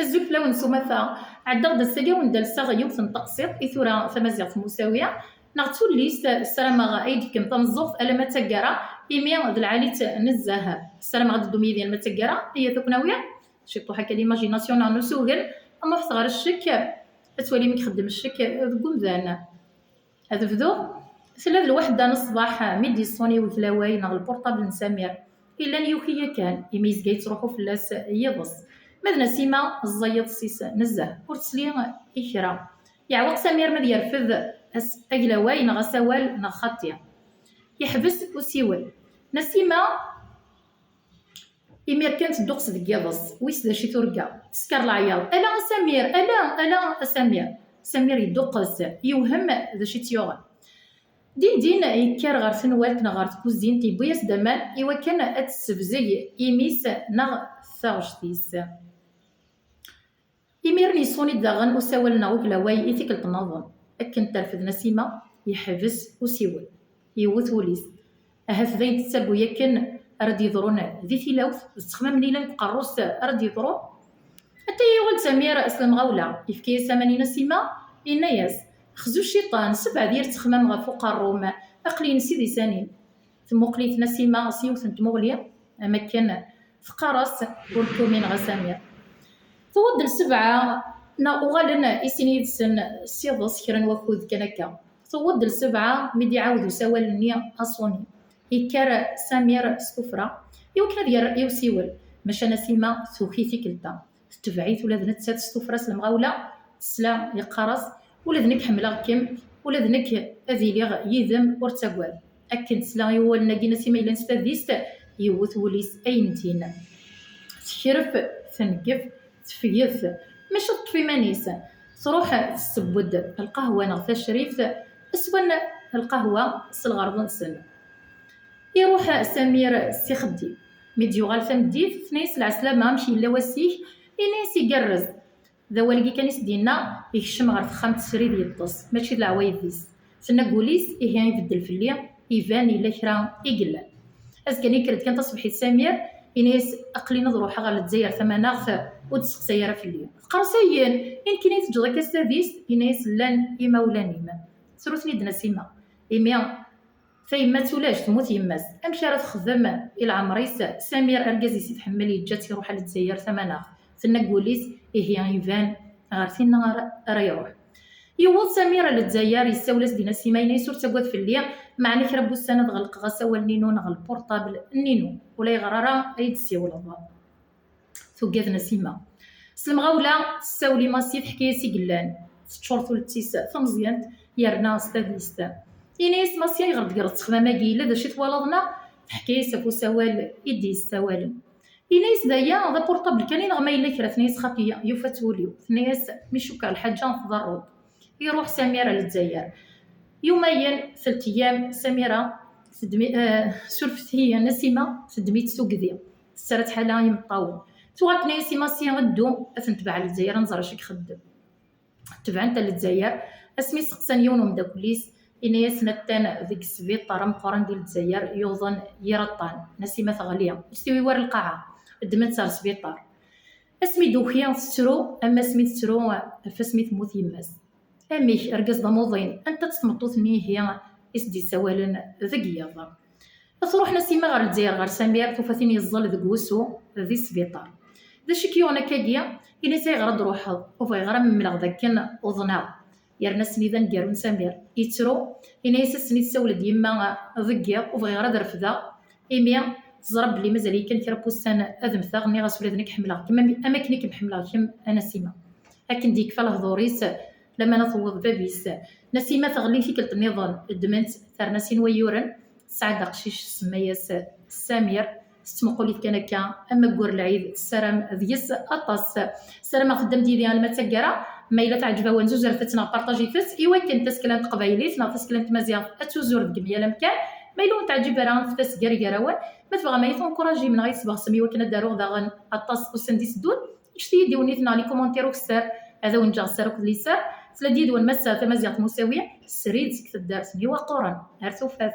الزوج فلاون سومثا عدا غدا الساقا وندال الساغ يوث تقسيط إثورا ثمازيغ مساوية نغتو ليست السلام ايدكم تنظف الا ما تقرا ايمي ذ العالي نزاه السلام غد دومي ديال ما تقرا هي ثقناويه شي طوحه كليماجيناسيون نسوغل اما في صغار الشك تولي مك خدم الشك ذكم هذا فدو ثلاث الواحد دان الصباح ميدي صوني وثلاواي نغ البورطابل نسامير الا نيوكيه كان يميز كاي تروحو فلاس يضص مدنا سيما الزيض سيس نزاه ورتسلي إكرا يعوق سمير مد يرفض أجلواي نغ سوال نغ خطيا يحبس وسيول نسيما إمير كانت دوقس دقيضص ويس دا شي ترقا تسكر العياض ألا سمير ألا سمير يدوقس يوهم ذا شي تيوغل دين يكار غار ثنوات نغار تكوزين تيبويس دمان إوا كان أتسفزي إيميس نغ ثاغشتيس إميرني صوني داغن وساولنا وكلاواي إثيك التنظم أكن ترفض نسيمة يحبس وسيول يوث وليس أهف ذين تسابو يكن رد يضرون ذي ثلاوث استخمام نيلا تقروس رد يضرو حتى يغل سمير أسلم غولة يفكي ساماني نسيمة إناياس خزو الشيطان 7 ديال تخمام غفوق الروم أقلي نسيدي سانين ثم قليت نسيمة سيوث نتموليا أما كان فقارس وركومين غسامير تود السبعة وغالنا إسنيد سن سيضس كرن وخوذ كنكا تود السبعة مدي عاودو سوال النية أصوني يكار سامير سكفرة يوكنا ديال يوسيول ماشا نسيمة سوخي ثيكلتا تبعيث ولا ذنت سات سكفرة سلمغاولة سلا يقارص ولا ذنك حملا كم ولا ذنك أذيليغ يذم ورتاقوال أكن سلا يوال ناقي نسيمة إلا نستاذيست يوث وليس أينتين تشرف ثنقف تفيث مش تطفي مانيس تروح تسبد القهوة نغثى الشريف اسون القهوة سلغرض سن يروح سمير سيخدي ميديو غالثم ديف ثنيس العسلامة مشي إلا واسيه إنيس يقرز ذا والقي كان يسدينا يكشم غير فخامة السريد يطس ماشي العوايد ديس سنا قوليس إيه يبدل في الليل يفان إلا كرا يقلل أزكاني كرد كان تصبحي سمير إنيس أقلي نضروح غير لتزاير ثماناغ ودسق سيارة في الليل قرصيا إن كنيت تجضك الساديس إنيس لان إما ولا نيما سروثني دنا سيما إميا فيما تولاش تموت يماس أمشي راه تخدم إلى عمريس سمير أركازي سي تحمل يجات يروح لتزاير ثماناغ ثنا قوليس إيه يفان غير ثينا راه يروح يوض سمير لتزاير يساولاس دينا سيما إنيس ورتاقوات في الليل معني كربو السند غلق غساول نينو نغ البورطابل نينو ولا يغرارا أيد سيولا ثوقاذنا سيما سلمغاولا ساولي ماسيف حكاية سيقلان تشورثو لتيس ثمزيانت يرنا ستاذيست إنيس ماسيا يغرد قرد تخماما قيلة دا شي توالضنا حكاية سافو سوال إدي سوال إنيس دايا ذا بورطابل كان ينغما إلا كرا ثنيس خاطية يوفاتوليو ثنيس مشوكا الحاجة نفضرود يروح سميرة للجزائر يومين 3 أيام سميرة سلفت هي نسيمة سدميت سوق ذي سرت حالها يمطاول توغالت نسيمة سيا غدو أثنتبع للجزائر نزر شي خدم تبع انت للجزائر اسمي سقسان يونو مداكليس إنايا سنتان ذيك السبيطار مقارن ديال الجزائر يوظن يرطان نسيمة غالية يستوي ور القاعة دمت سار سبيطار اسمي دوخيا تسترو أما اسمي تسترو فاسمي تموت يماس أميش أرقز ضموضين أنت تسمطوثني هي إسدي سوالن ذقيا تروح نسيمة غير الجزائر غير سمير توفاثيني الظل ذقوسو ذي السبيطار ذا شكيونا كاكيا إلا ساي غرد روحه وفاي غرام مملغ ذاكن وظناو يرنا سنيدا نقارون سمير يترو إنا يسسني تساول ديما ضقيا وفاي غرد رفدا إميا تزرب لي مازال كان كرا بوستان أذمثا غني غاسولي ذنك حملها كما أماكني كنحملها كم أنا سيما لكن ديك فالهضوريس لما نطوض بابيس نسيمة تغلي فيك النظام الدمنت ثار ناسين ويورن سعد قشيش سمياس سمير ستمقولي كانكا اما كور العيد السلام ديس اطاس السلام خدام ديالي انا ما تسكرا ما الا تعجبها ونزوج رفتنا بارطاجي فت ايوا كان تسكلانت قبايليت نا تسكلانت مزيان اتوزور بجميع الامكان ما الا تعجب راه تسكر كراوان ما تبغى ما يتونكوراجي من غير صباغ سمي وكنا دارو غدا اطاس وسنديس دون شتي ديونيتنا لي كومونتير وكسر هذا ونجا سرك ليسار سلا ديدون مسا تمازيغ مساويه سريد سكت الدارس نيوا قران هرتو فاث